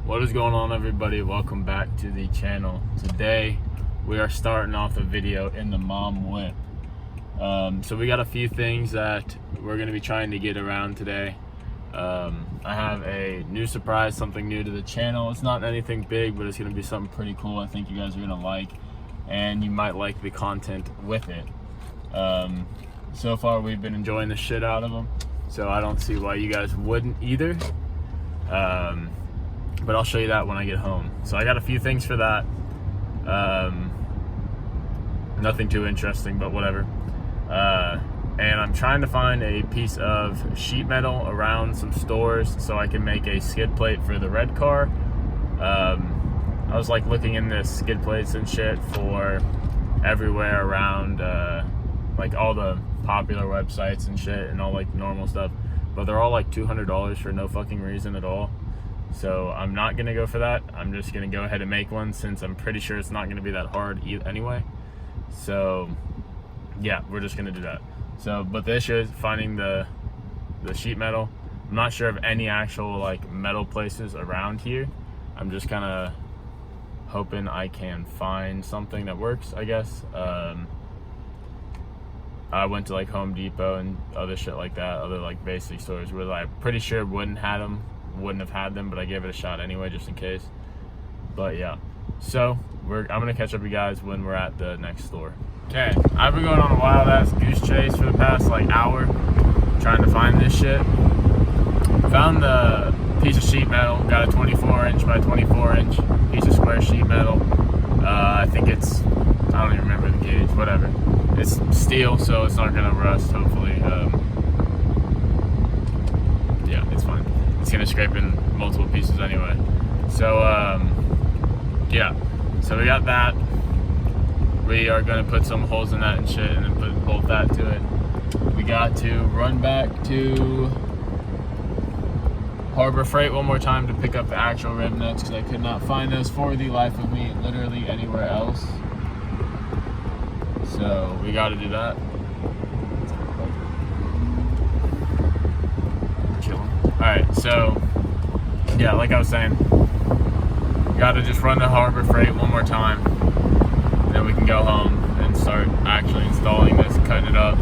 What is going on, everybody? Welcome back to the channel. Today we are starting off the video in the mom whip. So we got a few things that we're going to be trying to get around today. I have a new surprise, something new to the channel. It's not anything big, but it's going to be something pretty cool I think you guys are going to like, and you might like the content with it. So far we've been enjoying the shit out of them, so I don't see why you guys wouldn't either. But I'll show you that when I get home. So I got a few things for that. Nothing too interesting, but whatever. And I'm trying to find a piece of sheet metal around some stores so I can make a skid plate for the red car. I was like looking in this skid plates and shit for everywhere around, like all the popular websites and shit and all like normal stuff, but they're all like $200 for no fucking reason at all. So I'm not gonna go for that. I'm just gonna go ahead and make one, since I'm pretty sure it's not gonna be that hard anyway. So yeah, we're just gonna do that. So, but the issue is finding the sheet metal. I'm not sure of any actual like metal places around here. I'm just kind of hoping I can find something that works, I guess. I went to like Home Depot and other shit like that, other like basic stores where I'm pretty sure wouldn't have had them, but I gave it a shot anyway just in case. But yeah, so I'm gonna catch up with you guys when we're at the next store. Okay, I've been going on a wild ass goose chase for the past like hour trying to find this shit. Found the piece of sheet metal, got a 24-inch by 24-inch piece of square sheet metal. I think it's, I don't even remember the gauge, whatever. It's steel, so it's not gonna rust, hopefully. Yeah, it's fine. It's gonna scrape in multiple pieces anyway. So yeah, so we got that. We are gonna put some holes in that and shit, and then bolt that to it. We got to run back to Harbor Freight one more time to pick up the actual rib nuts, because I could not find those for the life of me literally anywhere else. So we got to do that. Chilling. Alright, so yeah, like I was saying, got to just run to Harbor Freight one more time, then we can go home and start actually installing this, cutting it up.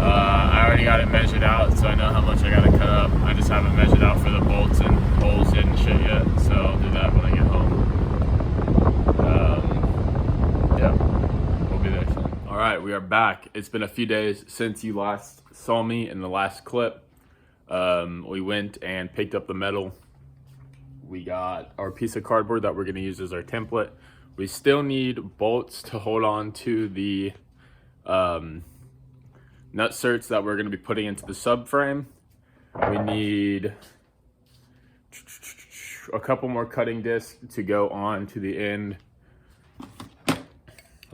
I already got it measured out, so I know how much I got to cut up. I just haven't measured out for the bolts and holes and shit yet, so I'll do that when I get home. Yeah, we'll be there soon. All right, we are back. It's been a few days since you last saw me in the last clip. We went and picked up the metal. We got our piece of cardboard that we're going to use as our template. We still need bolts to hold on to the nut certs that we're going to be putting into the subframe. We need a couple more cutting discs to go on to the end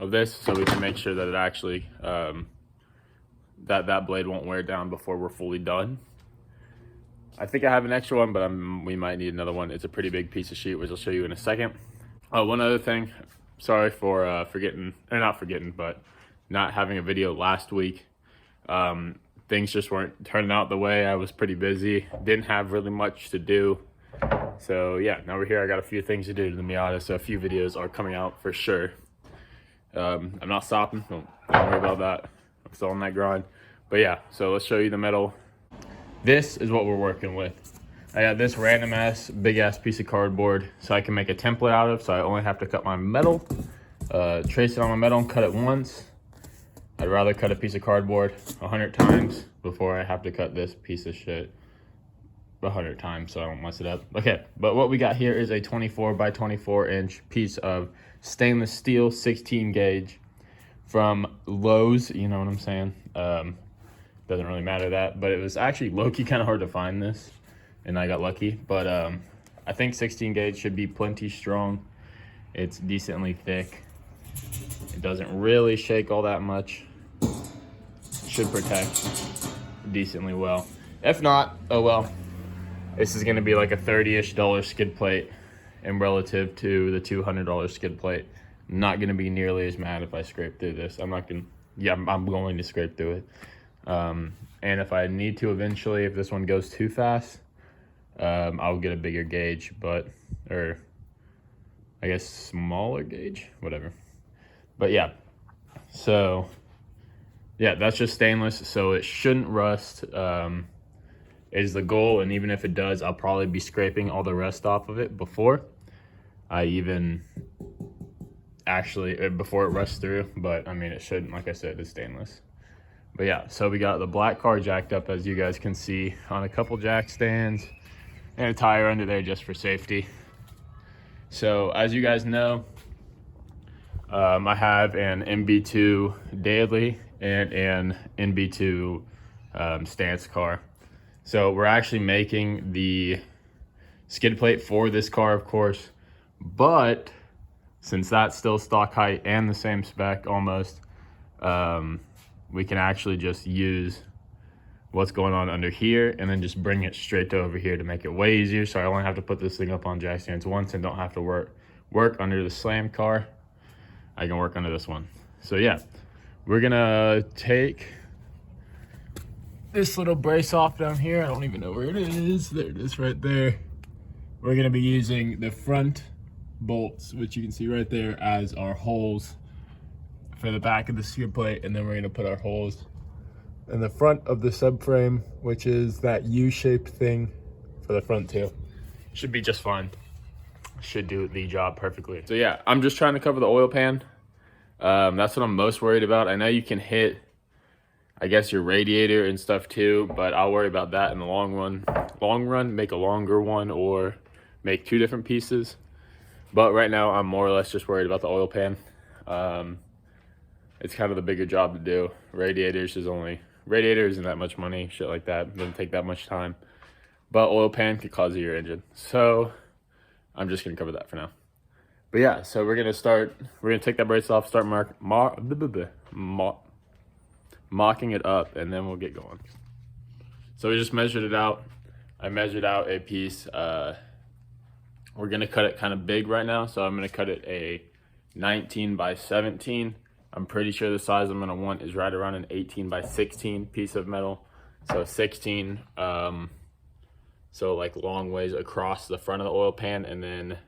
of this, so we can make sure that it actually that blade won't wear down before we're fully done. I think I have an extra one, but we might need another one. It's a pretty big piece of sheet, which I'll show you in a second. One other thing, sorry for not having a video last week. Things just weren't turning out the way. I was pretty busy, didn't have really much to do. So yeah, now we're here. I got a few things to do to the Miata, so a few videos are coming out for sure. I'm not stopping, don't worry about that. I'm still on that grind. But yeah, so let's show you the metal. This is what we're working with. I got this random ass, big ass piece of cardboard so I can make a template out of, so I only have to cut my metal, trace it on my metal and cut it once. I'd rather cut a piece of cardboard 100 times before I have to cut this piece of shit 100 times so I don't mess it up. Okay, but what we got here is a 24 by 24 inch piece of stainless steel 16 gauge from Lowe's, you know what I'm saying? Doesn't really matter that, but it was actually low-key kind of hard to find this, and I got lucky. But I think 16 gauge should be plenty strong. It's decently thick. It doesn't really shake all that much. Should protect decently well. If not, oh well. This is gonna be like a $30-ish skid plate, and relative to the $200 skid plate, I'm not gonna be nearly as mad if I scrape through this. I'm going to scrape through it. And if I need to eventually, if this one goes too fast, I'll get a bigger gauge, or I guess smaller gauge, whatever. But yeah, so yeah, that's just stainless, so it shouldn't rust, is the goal. And even if it does, I'll probably be scraping all the rust off of it before I even before it rusts through. But I mean, it shouldn't, like I said, it's stainless. But yeah, so we got the black car jacked up, as you guys can see, on a couple jack stands and a tire under there just for safety. So as you guys know, I have an MB2 daily and an MB2 stance car. So we're actually making the skid plate for this car, of course, but since that's still stock height and the same spec almost, we can actually just use what's going on under here and then just bring it straight to over here to make it way easier. So I only have to put this thing up on jack stands once and don't have to work under the slam car. I can work under this one. So yeah, we're gonna take this little brace off down here. I don't even know where it is. There it is right there. We're gonna be using the front bolts, which you can see right there, as our holes for the back of the skid plate, and then we're gonna put our holes in the front of the subframe, which is that U-shaped thing for the front too. Should be just fine. Should do the job perfectly. So yeah, I'm just trying to cover the oil pan. That's what I'm most worried about. I know you can hit, I guess, your radiator and stuff too, but I'll worry about that in the long run. Make a longer one or make two different pieces. But right now I'm more or less just worried about the oil pan. It's kind of the bigger job to do. Radiator isn't that much money, shit like that. Doesn't take that much time. But oil pan could cause your engine. So I'm just gonna cover that for now. But yeah, so we're gonna take that brace off, start mocking it up, and then we'll get going. So we just measured it out. I measured out a piece. We're gonna cut it kind of big right now, so I'm gonna cut it a 19 by 17. I'm pretty sure the size I'm gonna want is right around an 18 by 16 piece of metal. So 16, so like long ways across the front of the oil pan, and then,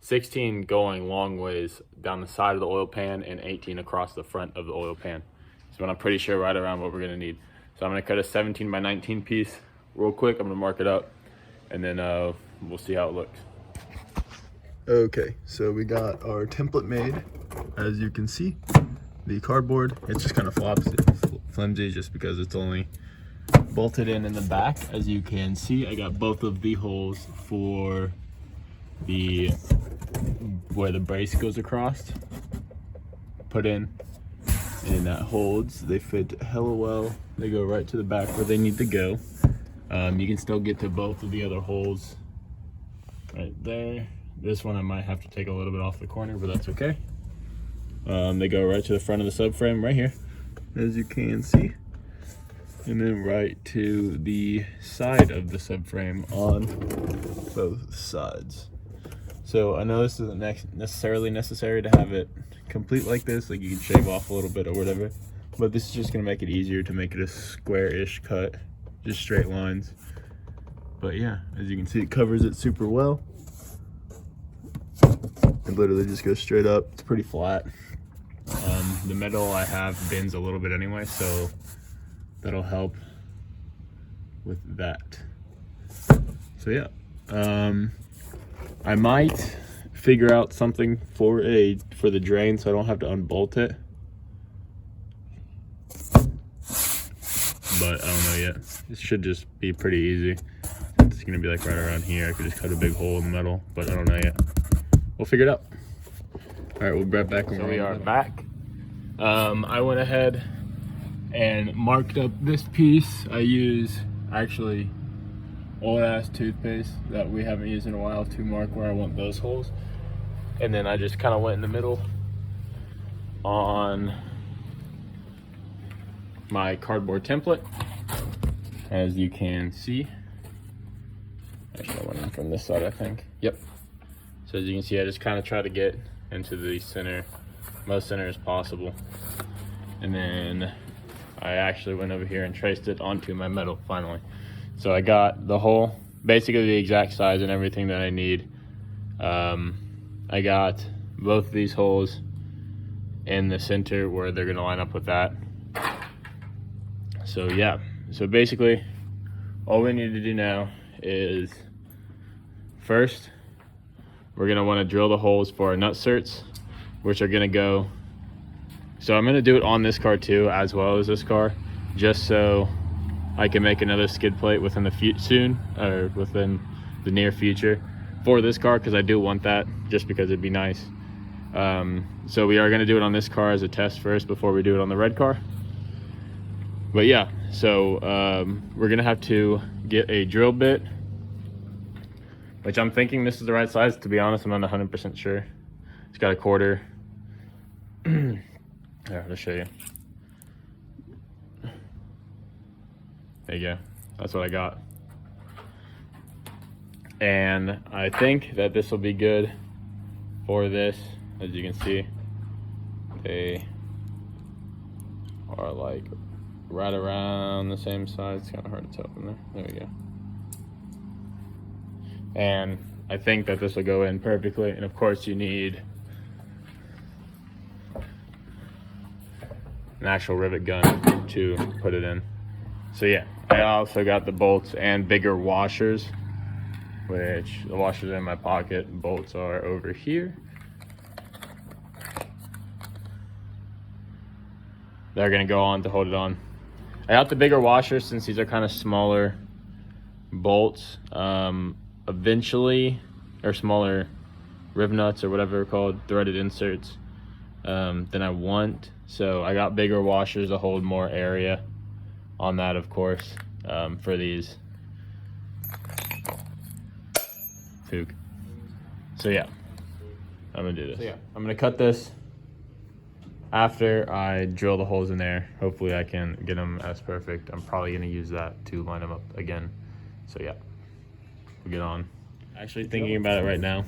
16 going long ways down the side of the oil pan and 18 across the front of the oil pan. So I'm pretty sure right around what we're gonna need. So I'm gonna cut a 17 by 19 piece real quick. I'm gonna mark it up, and then we'll see how it looks. Okay, so we got our template made. As you can see, the cardboard, it just kind of flops. It's flimsy just because it's only bolted in the back. As you can see, I got both of the holes for where the brace goes across put in, and that holds. They fit hella well. They go right to the back where they need to go. You can still get to both of the other holes right there. This one I might have to take a little bit off the corner, but that's okay. They go right to the front of the subframe right here, as you can see, and then right to the side of the subframe on both sides. So I know this isn't necessarily necessary to have it complete like this, like you can shave off a little bit or whatever, but this is just gonna make it easier to make it a square-ish cut, just straight lines. But yeah, as you can see, it covers it super well. It literally just goes straight up. It's pretty flat. The metal I have bends a little bit anyway, so that'll help with that. So yeah, I might figure out something for the drain so I don't have to unbolt it, but I don't know yet. It should just be pretty easy. It's gonna be like right around here. I could just cut a big hole in the metal, but I don't know yet. We'll figure it out. All right, we'll be right back. So we are back. I went ahead and marked up this piece. I use actually old ass toothpaste that we haven't used in a while to mark where I want those holes. And then I just kind of went in the middle on my cardboard template, as you can see. Actually, I went in from this side, I think. Yep. So as you can see, I just kind of try to get into the center, most center as possible. And then I actually went over here and traced it onto my metal finally. So I got the hole, basically the exact size and everything that I need. I got both of these holes in the center where they're gonna line up with that. So yeah, so basically all we need to do now is first, we're gonna wanna drill the holes for our nut certs, which are gonna go, so I'm gonna do it on this car too, as well as this car, just so I can make another skid plate within within the near future for this car, because I do want that, just because it'd be nice. So we are gonna do it on this car as a test first before we do it on the red car. But yeah, so we're gonna have to get a drill bit, which I'm thinking this is the right size. To be honest, I'm not 100% sure. It's got a quarter. Here, I'll show you. There you go. That's what I got. And I think that this will be good for this. As you can see, they are like right around the same size. It's kind of hard to tell from there. There we go. And I think that this will go in perfectly. And of course you need an actual rivet gun to put it in. So yeah, I also got the bolts and bigger washers, which the washers are in my pocket, bolts are over here. They're gonna go on to hold it on. I got the bigger washers since these are kind of smaller bolts, eventually, or smaller rib nuts or whatever they're called, threaded inserts, than I want. So I got bigger washers to hold more area on that, of course, for these. So yeah, I'm gonna do this. So yeah, I'm gonna cut this after I drill the holes in there. Hopefully I can get them as perfect. I'm probably gonna use that to line them up again. So yeah, we'll get on. Actually thinking about it right now,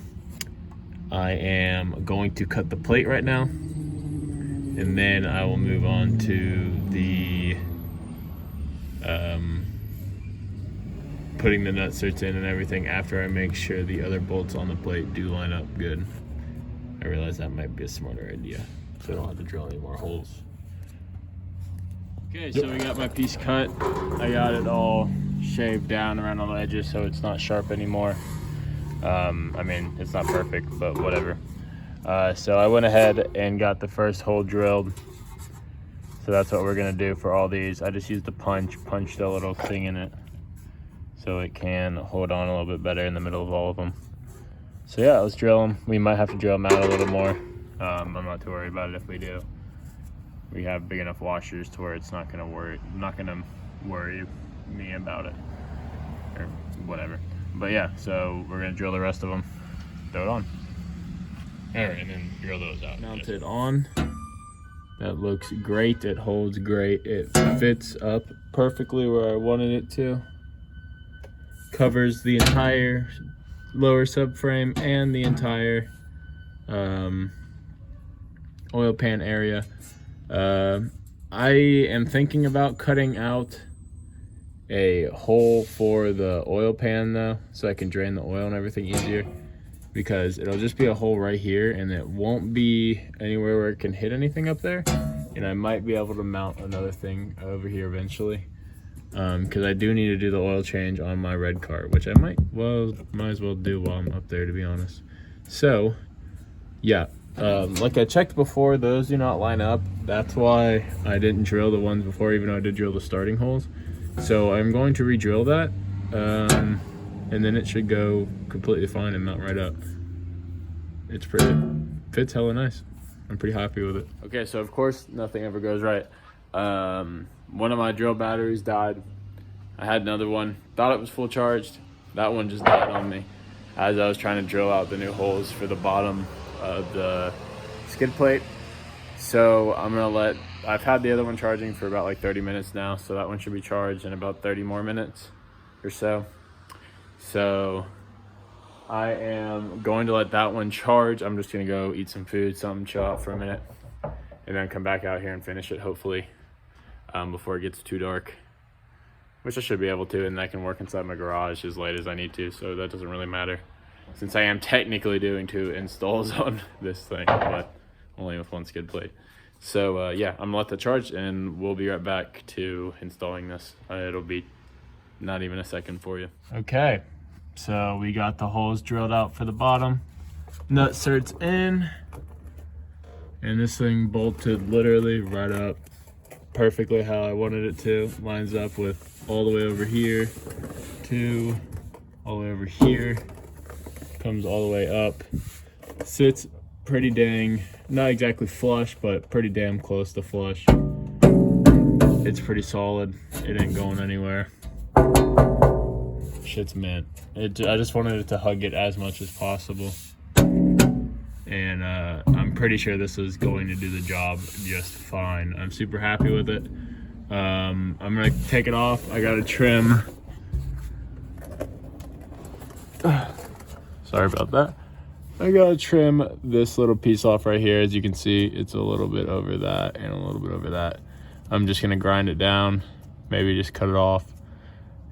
I am going to cut the plate right now, and then I will move on to the putting the nut certs in and everything after I make sure the other bolts on the plate do line up good. I realize that might be a smarter idea, so I don't have to drill any more holes. Okay, so we got my piece cut. I got it all shaved down around all the edges so it's not sharp anymore. I mean, it's not perfect, but whatever. So I went ahead and got the first hole drilled. So that's what we're gonna do for all these. I just used the punched a little thing in it so it can hold on a little bit better in the middle of all of them. So yeah, let's drill them. We might have to drill them out a little more. I'm not too worried about it if we do. We have big enough washers to where it's not gonna worry me about it or whatever. But yeah, so we're gonna drill the rest of them, throw it on. All right, and then drill those out. Mount it on. That looks great. It holds great. It fits up perfectly where I wanted it to. Covers the entire lower subframe and the entire oil pan area. I am thinking about cutting out a hole for the oil pan though, so I can drain the oil and everything easier, because it'll just be a hole right here and it won't be anywhere where it can hit anything up there. And I might be able to mount another thing over here eventually, because I do need to do the oil change on my red car, which I might as well do while I'm up there, to be honest. So yeah, like I checked before, those do not line up. That's why I didn't drill the ones before, even though I did drill the starting holes. So I'm going to re-drill that, and then it should go completely fine and mount right up. It's fits hella nice. I'm pretty happy with it. Okay, so of course nothing ever goes right. One of my drill batteries died. I had another one, thought it was full charged. That one just died on me as I was trying to drill out the new holes for the bottom of the skid plate. So I've had the other one charging for about like 30 minutes now, so that one should be charged in about 30 more minutes or so. So I am going to let that one charge. I'm just gonna go eat some food, chill out for a minute, and then come back out here and finish it, hopefully, before it gets too dark. which I should be able to, and I can work inside my garage as late as I need to, so that doesn't really matter, since I am technically doing 2 installs on this thing, but only with 1 skid plate. So yeah, I'm gonna let that charge, and we'll be right back to installing this. It'll be not even a second for you. Okay, so we got the holes drilled out for the bottom, nut certs in, and this thing bolted literally right up perfectly how I wanted it to. Lines up with all the way over here to all the way over here, comes all the way up, sits pretty dang, not exactly flush, but pretty damn close to flush. It's pretty solid, it ain't going anywhere. Shit's mint. I just wanted it to hug it as much as possible, and I'm pretty sure this is going to do the job just fine. I'm super happy with it. I'm gonna take it off. I gotta trim. Sorry about that. I gotta trim this little piece off right here. As you can see, it's a little bit over that and a little bit over that. I'm just gonna grind it down, maybe just cut it off,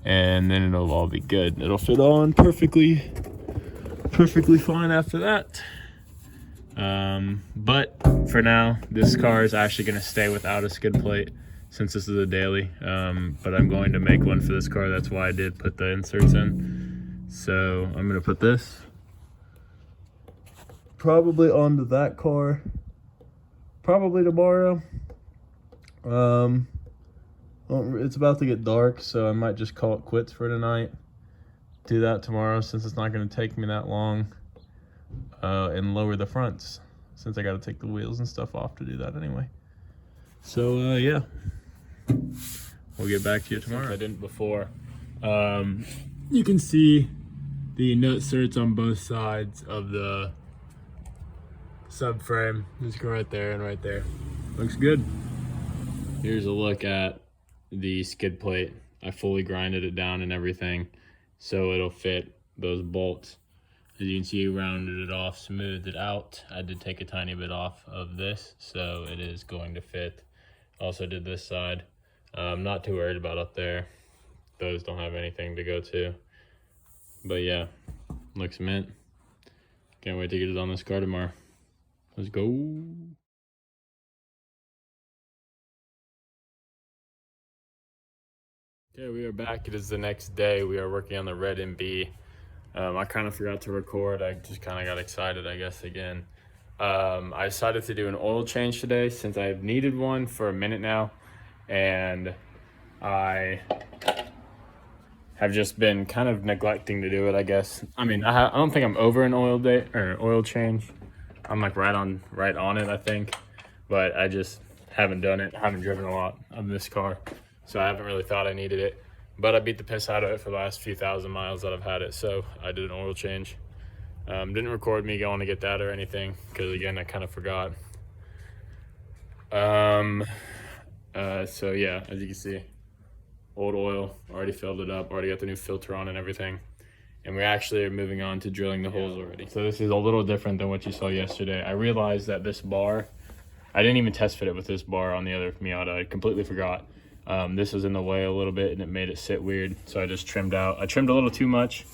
and then it'll all be good. It'll fit on perfectly fine after that. But for now, this car is actually gonna stay without a skid plate since this is a daily. But I'm going to make one for this car. That's why I did put the inserts in. So I'm gonna put this probably onto that car, probably tomorrow. It's about to get dark, so I might just call it quits for tonight. Do that tomorrow since it's not going to take me that long, and lower the fronts since I got to take the wheels and stuff off to do that anyway. So yeah, we'll get back to you tomorrow. I didn't before. You can see the nut certs on both sides of the subframe. Just go right there and right there. Looks good. Here's a look at the skid plate. I fully grinded it down and everything so it'll fit those bolts. As you can see, rounded it off, smoothed it out. I did take a tiny bit off of this, so it is going to fit. Also did this side. I'm not too worried about up there. Those don't have anything to go to. But yeah, looks mint. Can't wait to get it on this car tomorrow. Let's go. Okay, we are back. It is the next day. We are working on the red MB. I kind of forgot to record. I just kind of got excited, I guess, again. I decided to do an oil change today since I've needed one for a minute now. And I have just been kind of neglecting to do it, I guess. I mean, I don't think I'm over an oil change. I'm like right on it, I think. But I just haven't done it. I haven't driven a lot on this car, so I haven't really thought I needed it. But I beat the piss out of it for the last few thousand miles that I've had it, so I did an oil change. Didn't record me going to get that or anything, because again, I kind of forgot. So yeah, as you can see, old oil, already filled it up, already got the new filter on and everything. And we actually are moving on to drilling the holes already. So this is a little different than what you saw yesterday. I realized that this bar, I didn't even test fit it with this bar on the other Miata. I completely forgot. This was in the way a little bit and it made it sit weird. So I just trimmed out. I trimmed a little too much.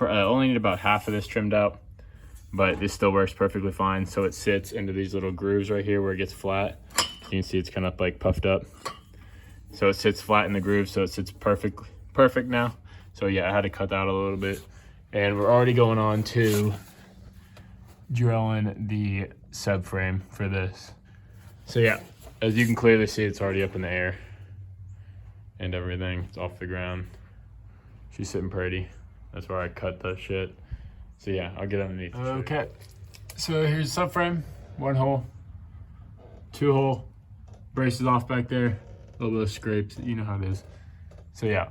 Only need about half of this trimmed out, but this still works perfectly fine. So it sits into these little grooves right here where it gets flat. You can see it's kind of like puffed up. So it sits flat in the groove, so it sits perfect now. So yeah, I had to cut that a little bit. And we're already going on to drilling the subframe for this. So yeah, as you can clearly see, it's already up in the air and everything. It's off the ground. She's sitting pretty. That's where I cut the shit. So yeah, I'll get underneath. Okay, so here's the subframe. 1 hole, 2 hole, braces off back there. A little bit of scrapes, you know how it is. So yeah,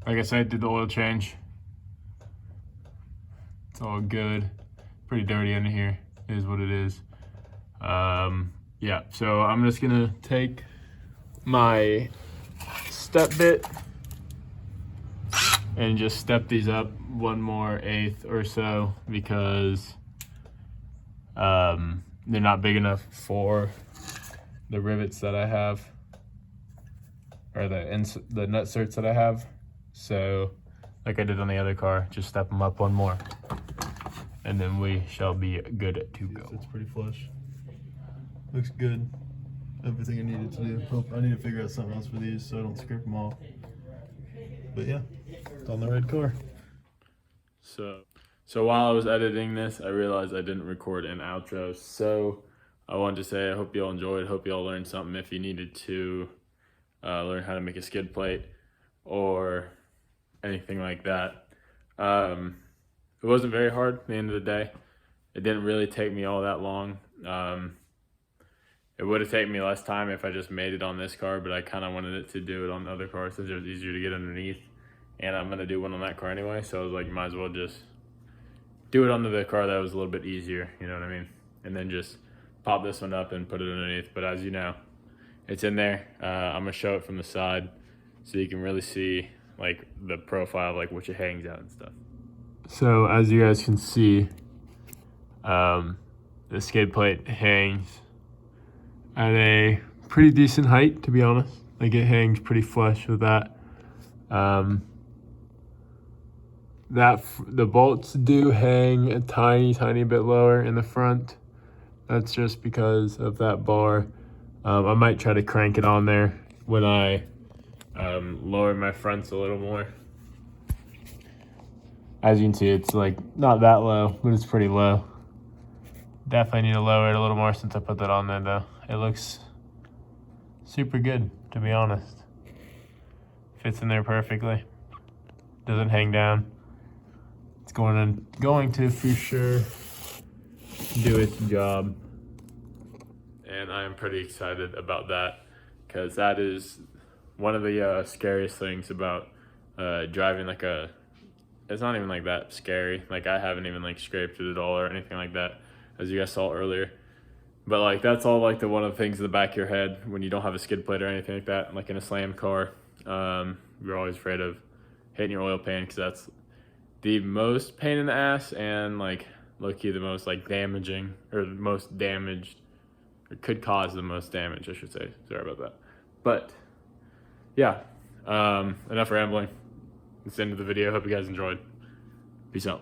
like I said, did the oil change. It's all good. Pretty dirty under here. It is what it is. Yeah, so I'm just gonna take my step bit and just step these up 1 more 1/8 or so because they're not big enough for the rivets that I have. or the nut certs that I have. So like I did on the other car, just step them up one more, and then we shall be good to go. It's pretty flush. Looks good. Everything I needed to do. Hope I need to figure out something else for these so I don't scrape them off. But yeah, it's on the red car. So while I was editing this, I realized I didn't record an outro. So I wanted to say I hope you all enjoyed. Hope you all learned something. If you needed to learn how to make a skid plate or anything like that, it wasn't very hard at the end of the day. It didn't really take me all that long. It would have taken me less time if I just made it on this car, but I kind of wanted it to do it on the other car since it was easier to get underneath. And I'm going to do one on that car anyway, so I was like, might as well just do it onto the car that was a little bit easier, you know what I mean? And then just pop this one up and put it underneath. But as you know, it's in there. I'm going to show it from the side so you can really see like the profile, like which it hangs out and stuff. So as you guys can see, the skid plate hangs at a pretty decent height, to be honest. Like it hangs pretty flush with that. The bolts do hang a tiny bit lower in the front. That's just because of that bar. I might try to crank it on there when I lower my fronts a little more. As you can see, it's like not that low, but it's pretty low. Definitely need to lower it a little more since I put that on there though. It looks super good, to be honest. Fits in there perfectly. Doesn't hang down. It's going to for sure do its job. And I am pretty excited about that because that is one of the scariest things about driving like a, it's not even like that scary. Like I haven't even like scraped it at all or anything like that, as you guys saw earlier. But like that's all like one of the things in the back of your head when you don't have a skid plate or anything like that. Like in a slam car, you're always afraid of hitting your oil pan because that's the most pain in the ass and like low-key the most like damaging or the most damaged, or could cause the most damage, I should say. Sorry about that. But yeah, enough rambling. That's the end of the video. Hope you guys enjoyed. Peace out.